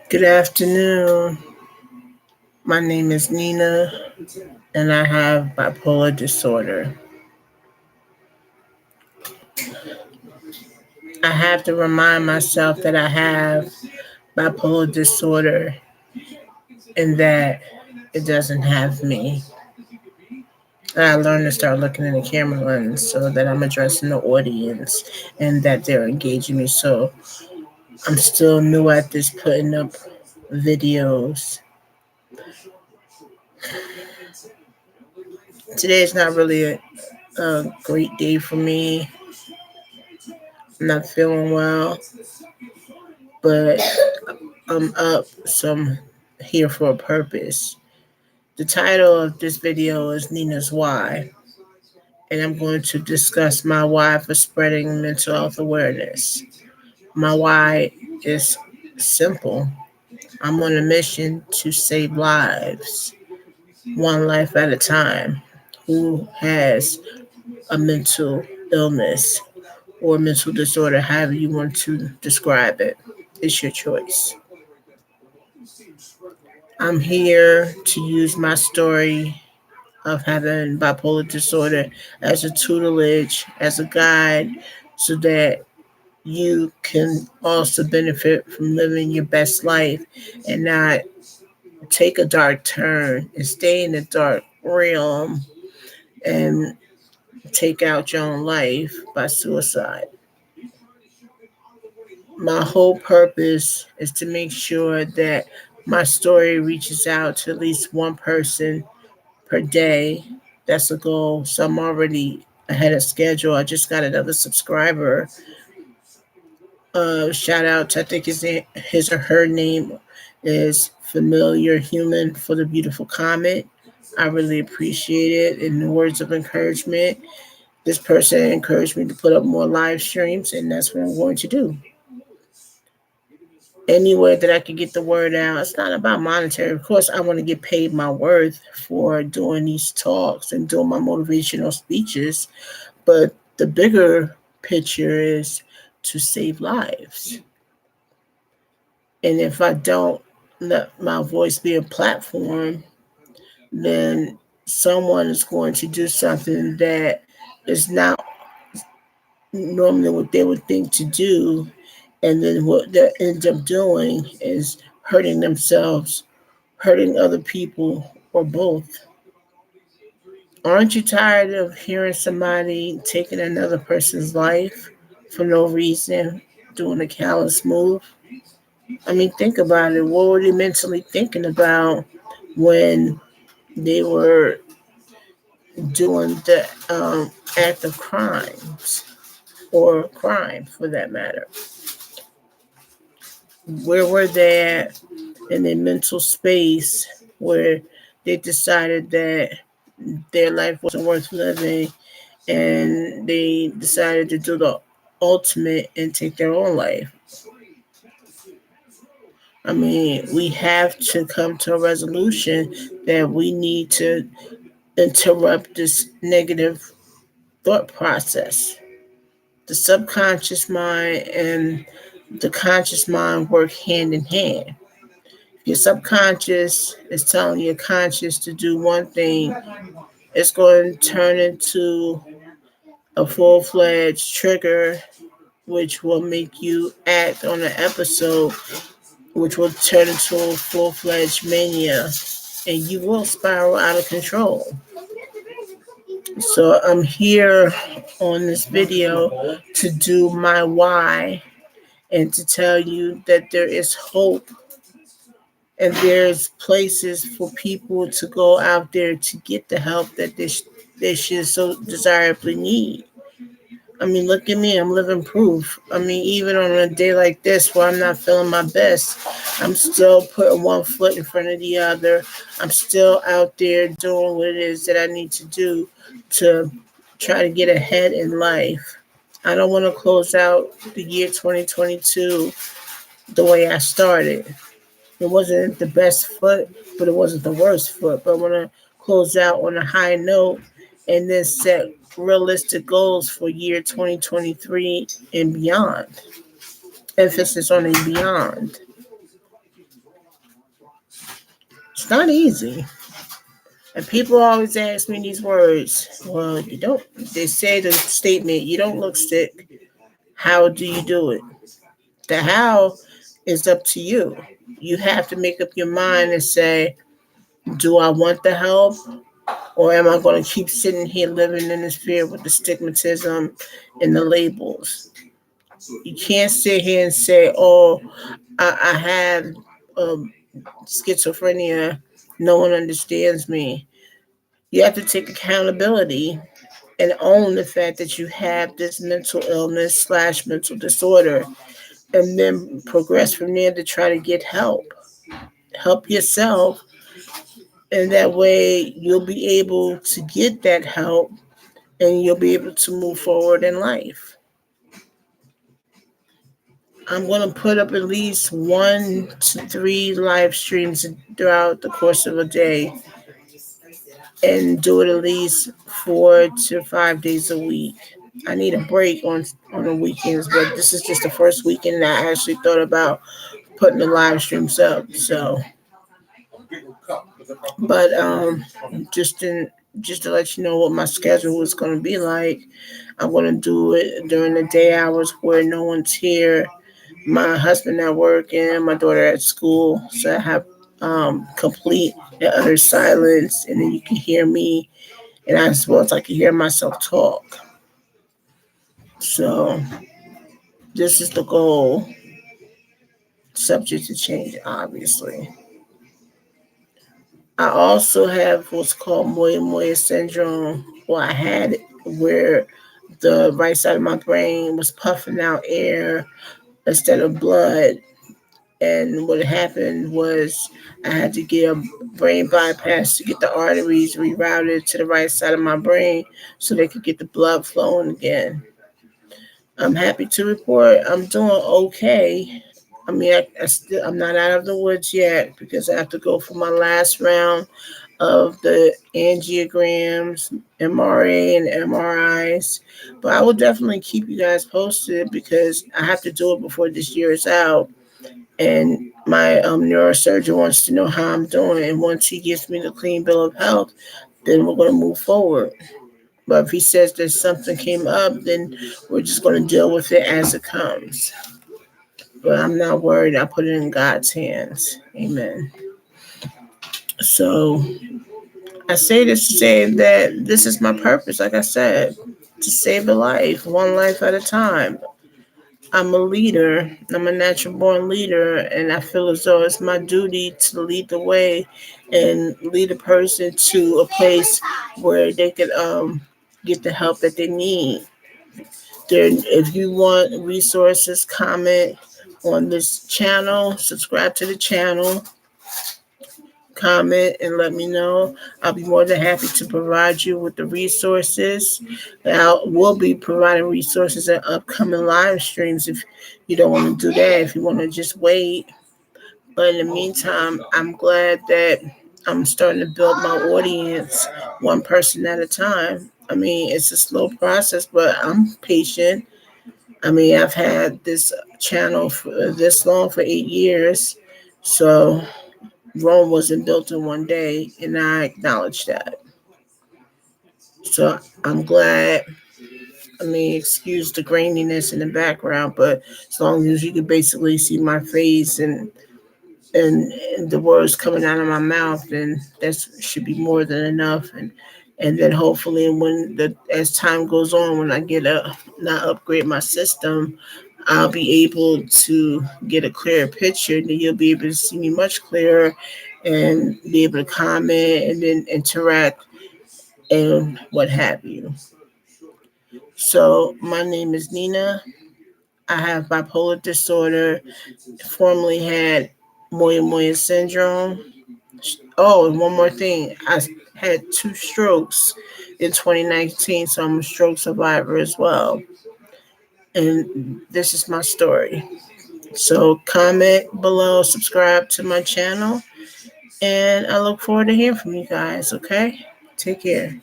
Good afternoon. My name is Nina, and I have bipolar disorder. I have to remind myself that I have bipolar disorder and that it doesn't have me. And I learned to start looking in the camera lens so that I'm addressing the audience and that they're engaging me. So I'm still new at this, putting up videos. Today is not really a great day for me. I'm not feeling well, but I'm up, so I'm here for a purpose. The title of this video is Nina's Why, and I'm going to discuss my why for spreading mental health awareness. My why is simple. I'm on a mission to save lives, one life at a time. Who has a mental illness or mental disorder, however you want to describe it? It's your choice. I'm here to use my story of having bipolar disorder as a tutelage, as a guide, so that you can also benefit from living your best life and not take a dark turn and stay in the dark realm and take out your own life by suicide. My whole purpose is to make sure that my story reaches out to at least one person per day. That's a goal. So I'm already ahead of schedule. I just got another subscriber. Shout out to, I think his or her name is Familiar Human for the beautiful comment. I really appreciate it. In the words of encouragement, this person encouraged me to put up more live streams, and that's what I'm going to do. Any way that I can get the word out. It's not about monetary. Of course, I want to get paid my worth for doing these talks and doing my motivational speeches, but the bigger picture is to save lives. And if I don't let my voice be a platform, then someone is going to do something that is not normally what they would think to do. And then what they end up doing is hurting themselves, hurting other people, or both. Aren't you tired of hearing somebody taking another person's life for no reason, doing a callous move? I mean, think about it. What were they mentally thinking about when they were doing the act of crimes or crime for that matter? Where were they at in their mental space where they decided that their life wasn't worth living and they decided to do the ultimate and take their own life? I mean, we have to come to a resolution that we need to interrupt this negative thought process. The subconscious mind and the conscious mind work hand in hand. Your subconscious is telling your conscious to do one thing, it's going to turn into a full fledged trigger, which will make you act on an episode, which will turn into a full fledged mania, and you will spiral out of control. So I'm here on this video to do my why and to tell you that there is hope and there's places for people to go out there to get the help that they should so desirably need. I mean, look at me. I'm living proof. I mean, even on a day like this where I'm not feeling my best, I'm still putting one foot in front of the other. I'm still out there doing what it is that I need to do to try to get ahead in life. I don't want to close out the year 2022 the way I started. It wasn't the best foot, but it wasn't the worst foot. But I want to close out on a high note and then set realistic goals for year 2023 and beyond. Emphasis on a beyond. It's not easy. And people always ask me these words. Well, you don't, they say the statement, you don't look sick. How do you do it? The how is up to you. You have to make up your mind and say, do I want the help? Or am I going to keep sitting here living in this fear with the stigmatism and the labels? You can't sit here and say, oh, I have um, schizophrenia. No one understands me. You have to take accountability and own the fact that you have this mental illness slash mental disorder, and then progress from there to try to get help. Help yourself, and that way you'll be able to get that help and you'll be able to move forward in life. I'm going to put up at least 1 to 3 live streams throughout the course of a day and do it at least 4 to 5 days a week. I need a break on the weekends, but this is just the first weekend that I actually thought about putting the live streams up. So, but just in just to let you know what my schedule is going to be like, I'm going to do it during the day hours where no one's here. My husband at work and my daughter at school, so I have complete and utter silence, and then you can hear me, and I suppose I can hear myself talk. So this is the goal, subject to change, obviously. I also have what's called Moya Moya syndrome. Well, I had it where the right side of my brain was puffing out air instead of blood. And what happened was I had to get a brain bypass to get the arteries rerouted to the right side of my brain so they could get the blood flowing again. I'm happy to report I'm doing okay. I mean, I'm not out of the woods yet because I have to go for my last round of the angiograms, MRA, and MRIs. But I will definitely keep you guys posted because I have to do it before this year is out. And my neurosurgeon wants to know how I'm doing. And once he gives me the clean bill of health, then we're going to move forward. But if he says that something came up, then we're just going to deal with it as it comes. But I'm not worried. I put it in God's hands. Amen. So I say this to say that this is my purpose, like I said, to save a life, one life at a time. I'm a leader. I'm a natural born leader, and I feel as though it's my duty to lead the way and lead a person to a place where they could get the help that they need. There, if you want resources, comment on this channel, subscribe to the channel, comment and let me know. I'll be more than happy to provide you with the resources. I will be providing resources in upcoming live streams if you don't want to do that, if you want to just wait. But in the meantime, I'm glad that I'm starting to build my audience one person at a time. I mean, it's a slow process, but I'm patient. I mean, I've had this channel for this long for 8 years. So Rome wasn't built in one day, and I acknowledge that. So I'm glad. I mean, excuse the graininess in the background, but as long as you can basically see my face and the words coming out of my mouth, then that should be more than enough. And then hopefully, when the as time goes on, when I get not upgrade my system, I'll be able to get a clearer picture. Then you'll be able to see me much clearer and be able to comment and then interact and what have you. So my name is Nina. I have bipolar disorder, formerly had Moya Moya syndrome. Oh, and one more thing. I had 2 strokes in 2019, so I'm a stroke survivor as well. And this is my story. So comment below, subscribe to my channel, and I look forward to hearing from you guys, okay? Take care.